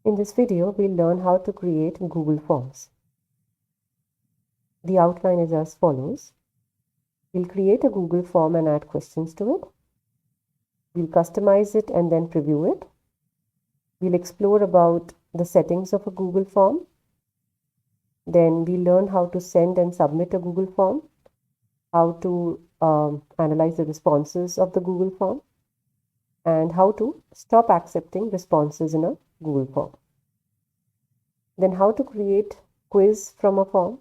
In this video, we'll learn how to create Google Forms. The outline is as follows. We'll create a Google form and add questions to it. We'll customize it and then preview it. We'll explore about the settings of a Google form. Then we'll learn how to send and submit a Google form, how to analyze the responses of the Google form, and how to stop accepting responses in a Google form. Then how to create quiz from a form,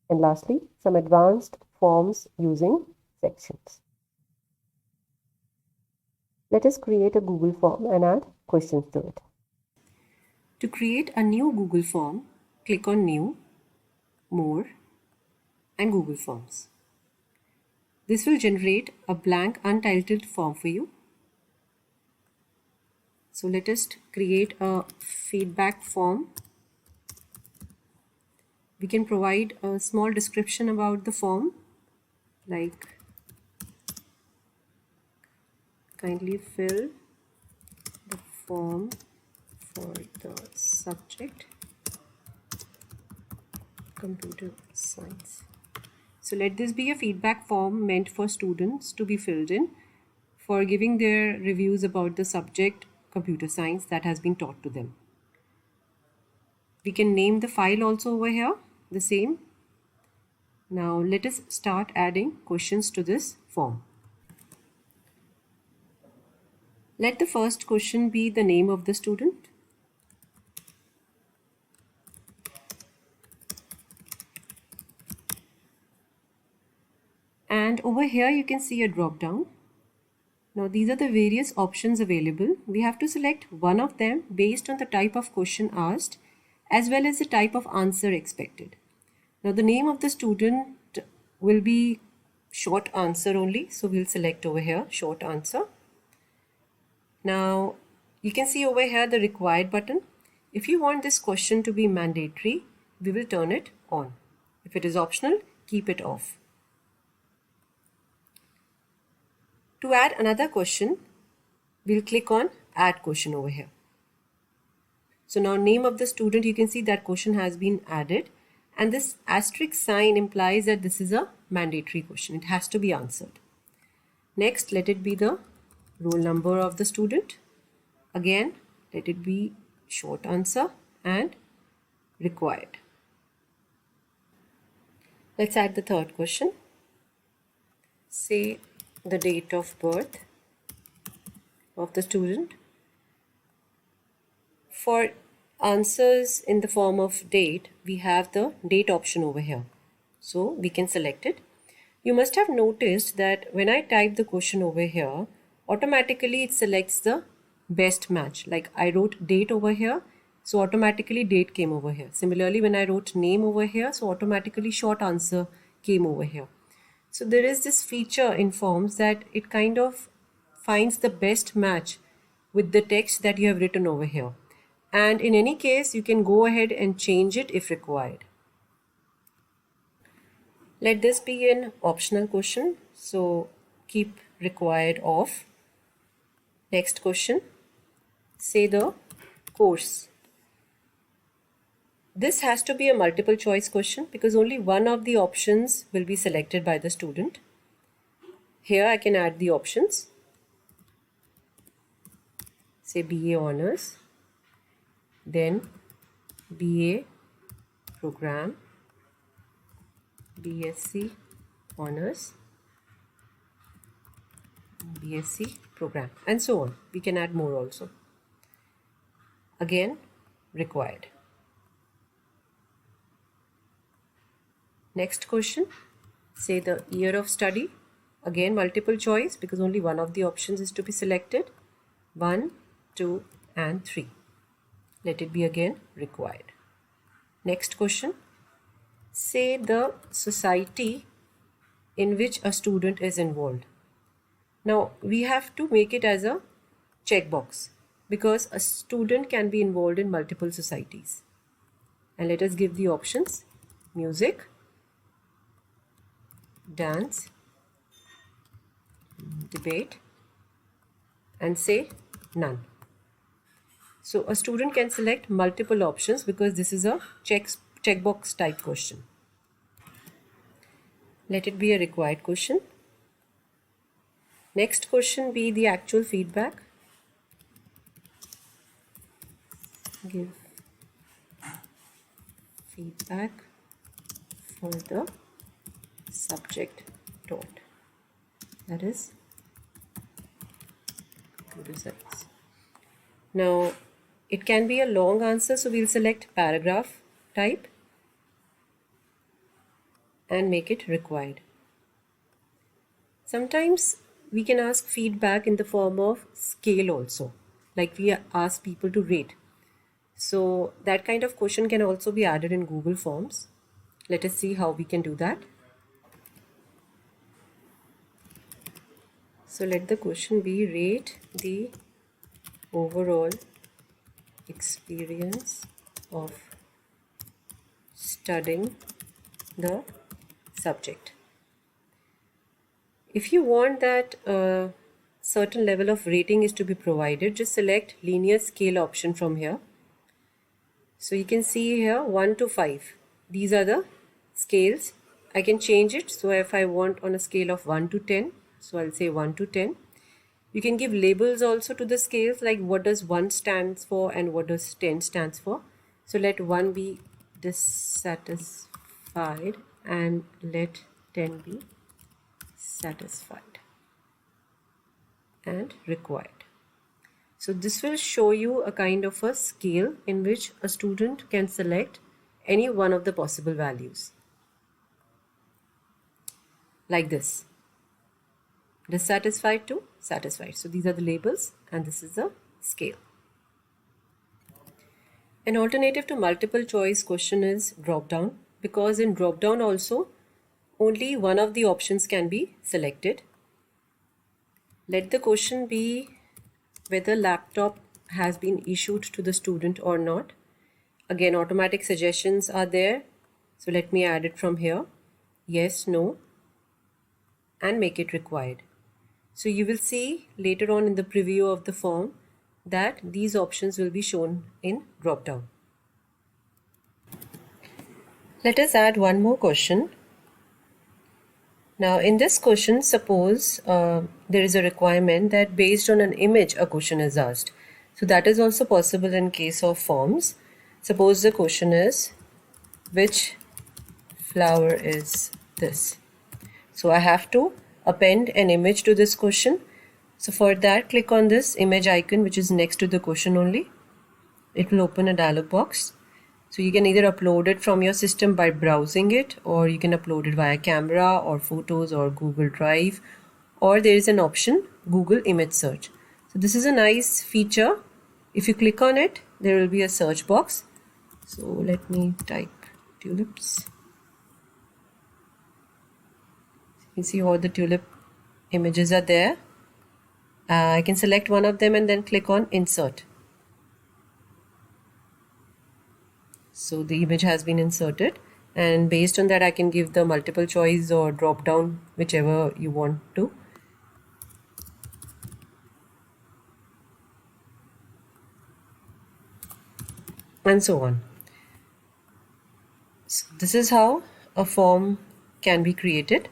and lastly, some advanced forms using sections. Let us create a Google form and add questions to it. To create a new Google form, click on New, More, and Google Forms. This will generate a blank untitled form for you. So let us create a feedback form. We can provide a small description about the form, like kindly fill the form for the subject computer science. So let this be a feedback form meant for students to be filled in for giving their reviews about the subject computer science that has been taught to them. We can name the file also over here, the same. Now let us start adding questions to this form. Let the first question be the name of the student. And over here you can see a drop down. Now these are the various options available. We have to select one of them based on the type of question asked as well as the type of answer expected. Now the name of the student will be short answer only, so we'll select over here short answer. Now you can see over here the required button. If you want this question to be mandatory, we will turn it on. If it is optional, keep it off. To add another question, we'll click on add question over here. So now name of the student, you can see that question has been added, and this asterisk sign implies that this is a mandatory question. It has to be answered. Next, let it be the roll number of the student. Again, let it be short answer and required. Let's add the third question. Say the date of birth of the student. For answers in the form of date, we have the date option over here. So we can select it. You must have noticed that when I type the question over here, automatically it selects the best match. Like I wrote date over here, so automatically date came over here. Similarly, when I wrote name over here, so automatically short answer came over here. So there is this feature in forms that it kind of finds the best match with the text that you have written over here. And in any case, you can go ahead and change it if required. Let this be an optional question, so keep required off. Next question, say the course. This has to be a multiple choice question because only one of the options will be selected by the student. Here I can add the options. Say BA Honors, then BA Program, BSc Honors, BSc Program, and so on. We can add more also. Again, required. Next question, say the year of study. Again, multiple choice because only one of the options is to be selected. 1, 2, and 3. Let it be again required. Next question, say the society in which a student is involved. Now we have to make it as a checkbox because a student can be involved in multiple societies. And let us give the options: music, dance, debate, and say none. So a student can select multiple options because this is a checkbox type question. Let it be a required question. Next question be the actual feedback. Give feedback for the subject taught. That is computer science. Now it can be a long answer, so we'll select paragraph type and make it required. Sometimes we can ask feedback in the form of scale also, like we ask people to rate. So that kind of question can also be added in Google Forms. Let us see how we can do that. So let the question be rate the overall experience of studying the subject. If you want that a certain level of rating is to be provided, just select linear scale option from here. So you can see here 1 to 5. These are the scales. I can change it. So if I want on a scale of 1 to 10, so I'll say 1 to 10. You can give labels also to the scales, like what does 1 stands for and what does 10 stands for. So let 1 be dissatisfied and let 10 be satisfied and required. So this will show you a kind of a scale in which a student can select any one of the possible values. Like this. Dissatisfied to satisfied. So these are the labels and this is the scale. An alternative to multiple choice question is drop down, because in drop down also only one of the options can be selected. Let the question be whether laptop has been issued to the student or not. Again, automatic suggestions are there. So let me add it from here. Yes, no, and make it required. So you will see later on in the preview of the form that these options will be shown in drop down. Let us add one more question. Now in this question, suppose there is a requirement that based on an image a question is asked. So that is also possible in case of forms. Suppose the question is, which flower is this? So I have to append an image to this question. So for that, click on this image icon which is next to the question only. It will open a dialog box. So you can either upload it from your system by browsing it, or you can upload it via camera or photos or Google Drive, or there is an option Google image search. So this is a nice feature. If you click on it, there will be a search box. So let me type tulips. You see all the tulip images are there. I can select one of them and then click on insert. So the image has been inserted, and based on that I can give the multiple choice or drop down, whichever you want to. And so on. So this is how a form can be created.